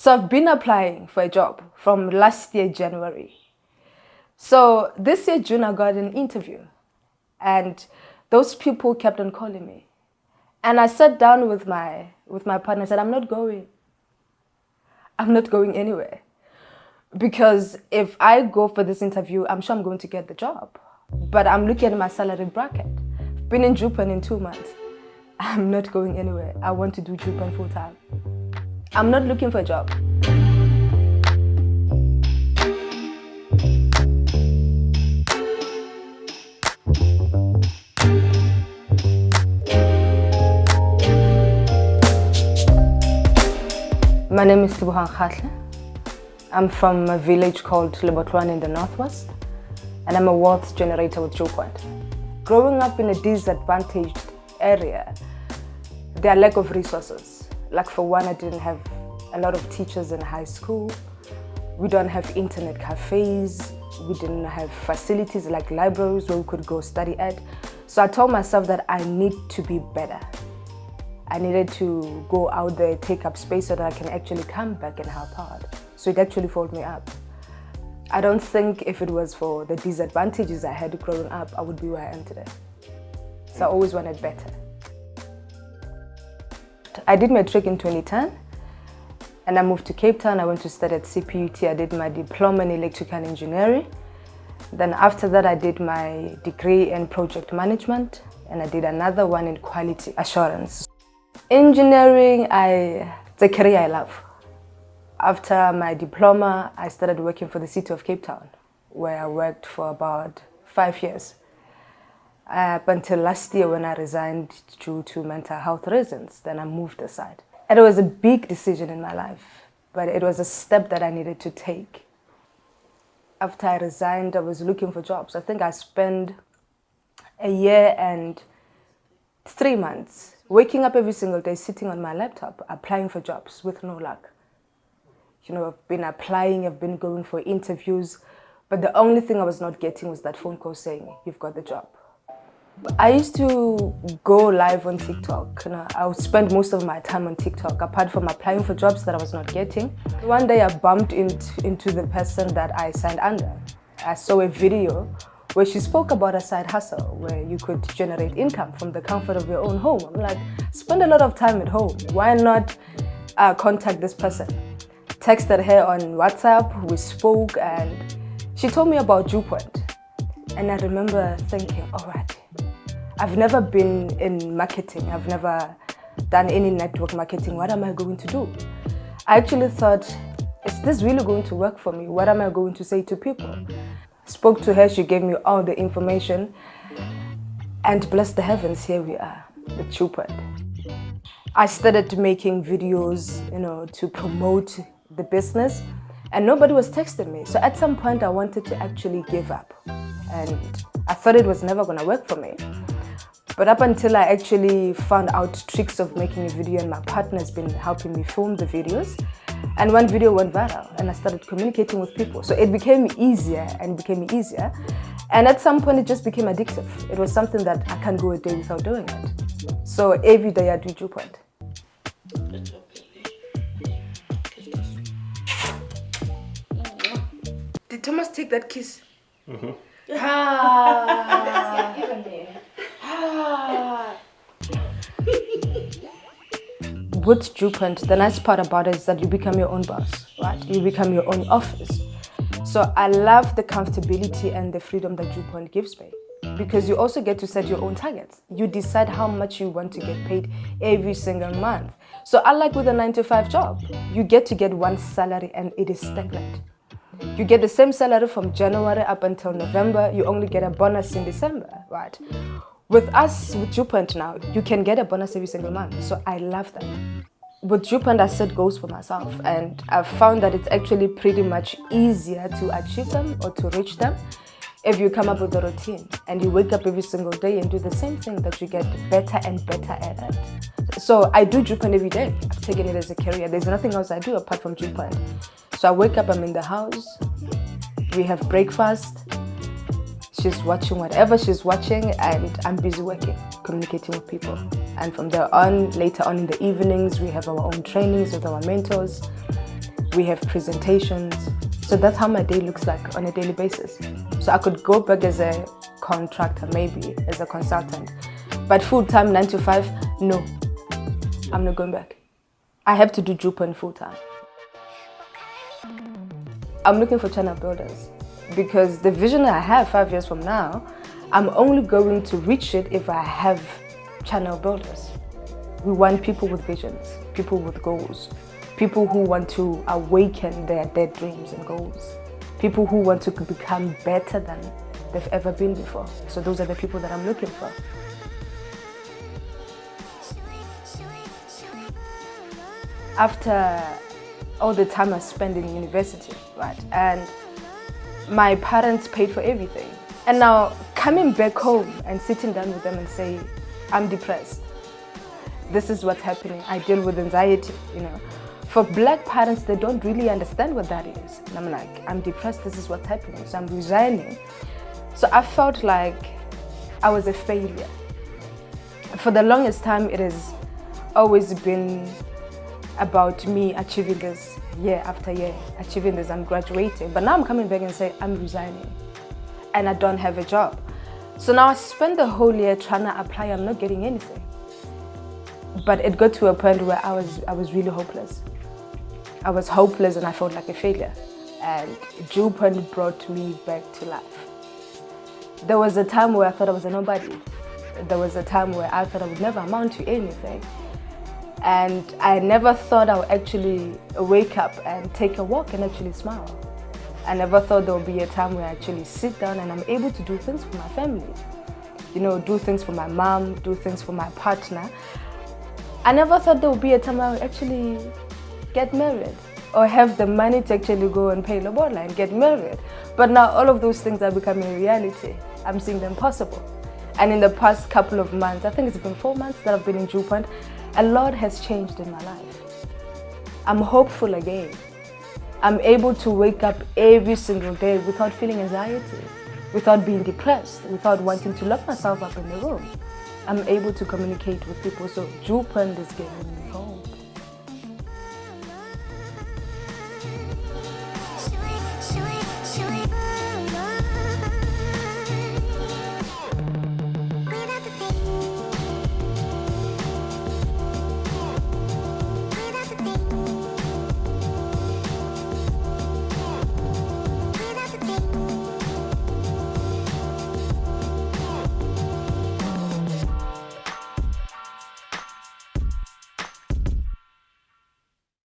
So I've been applying for a job from last year, January. So this year, June, I got an interview. And those people kept on calling me. And I sat down with my partner and said, I'm not going. I'm not going anywhere. Because if I go for this interview, I'm sure I'm going to get the job. But I'm looking at my salary bracket. I've been in DuePoint in 2 months. I'm not going anywhere. I want to do DuePoint full time. I'm not looking for a job. My name is Thibogang Kgatle. I'm from a village called Lebotloane in the northwest, and I'm a wealth generator with DuePoint. Growing up in a disadvantaged area, there are lack of resources. Like for one, I didn't have a lot of teachers in high school. We don't have internet cafes. We didn't have facilities like libraries where we could go study at. So I told myself that I need to be better. I needed to go out there, take up space so that I can actually come back and help out. So it actually folded me up. I don't think if it was for the disadvantages I had growing up, I would be where I am today. So I always wanted better. I did my matric in 2010 and I moved to Cape Town. I went to study at CPUT. I did my diploma in electrical engineering. Then after that, I did my degree in project management and I did another one in quality assurance. Engineering, it's a career I love. After my diploma, I started working for the city of Cape Town, where I worked for about 5 years. Up until last year when I resigned due to mental health reasons, then I moved aside. And it was a big decision in my life, but it was a step that I needed to take. After I resigned, I was looking for jobs. I think I spent a year and 3 months waking up every single day, sitting on my laptop, applying for jobs with no luck. You know, I've been applying, I've been going for interviews, but the only thing I was not getting was that phone call saying, you've got the job. I used to go live on TikTok. You know, I would spend most of my time on TikTok, apart from applying for jobs that I was not getting. One day I bumped into the person that I signed under. I saw a video where she spoke about a side hustle where you could generate income from the comfort of your own home. I'm like, spend a lot of time at home. Why not contact this person? Texted her on WhatsApp, we spoke, and she told me about DuePoint. And I remember thinking, all right, I've never been in marketing. I've never done any network marketing. What am I going to do? I actually thought, is this really going to work for me? What am I going to say to people? Spoke to her, she gave me all the information, and bless the heavens, here we are, the DuePoint. I started making videos, you know, to promote the business, and nobody was texting me. So at some point, I wanted to actually give up, and I thought it was never gonna work for me. But up until I actually found out tricks of making a video, and my partner's been helping me film the videos. And one video went viral and I started communicating with people. So it became easier and became easier. And at some point it just became addictive. It was something that I can't go a day without doing it. So every day I do DuePoint. Did Thomas take that kiss? Mm-hmm. With DuePoint, the nice part about it is that you become your own boss, right? You become your own office. So I love the comfortability and the freedom that DuePoint gives me, because you also get to set your own targets. You decide how much you want to get paid every single month. So unlike with a 9-to-5 job, you get to get one salary and it is stagnant. You get the same salary from January up until November. You only get a bonus in December, right? With us, with DuePoint now, you can get a bonus every single month. So I love that. With DuePoint, I set goals for myself, and I've found that it's actually pretty much easier to achieve them or to reach them if you come up with a routine and you wake up every single day and do the same thing, that you get better and better at it. So I do DuePoint every day. I've taken it as a career. There's nothing else I do apart from DuePoint. So I wake up, I'm in the house, we have breakfast, she's watching whatever she's watching, and I'm busy working, communicating with people. And from there on, later on in the evenings, we have our own trainings with our mentors. we have presentations. So that's how my day looks like on a daily basis. So I could go back as a contractor, maybe as a consultant, but full-time 9 to 5, no, I'm not going back. I have to do DuePoint full-time. I'm looking for channel builders because the vision I have 5 years from now, I'm only going to reach it if I have channel builders. We want people with visions, people with goals, people who want to awaken their dead dreams and goals, people who want to become better than they've ever been before. So those are the people that I'm looking for. After all the time I spent in university, right, and my parents paid for everything. And now coming back home and sitting down with them and say, I'm depressed. This is what's happening. I deal with anxiety, you know. For Black parents, they don't really understand what that is. And I'm like, I'm depressed, this is what's happening. So I'm resigning. So I felt like I was a failure. For the longest time, it has always been about me achieving this year after year, achieving this, I'm graduating. But now I'm coming back and saying, I'm resigning and I don't have a job. So now I spent the whole year trying to apply, I'm not getting anything. But it got to a point where I was really hopeless. I was hopeless and I felt like a failure. And DuePoint brought me back to life. There was a time where I thought I was a nobody. There was a time where I thought I would never amount to anything. And I never thought I would actually wake up and take a walk and actually smile. I never thought there would be a time where I actually sit down and I'm able to do things for my family. You know, do things for my mom, do things for my partner. I never thought there would be a time I would actually get married or have the money to actually go and pay lobola and get married. But now all of those things are becoming reality. I'm seeing them possible. And in the past couple of months, I think it's been 4 months that I've been in DuePoint, a lot has changed in my life. I'm hopeful again. I'm able to wake up every single day without feeling anxiety, without being depressed, without wanting to lock myself up in the room. I'm able to communicate with people, so DuePoint is giving me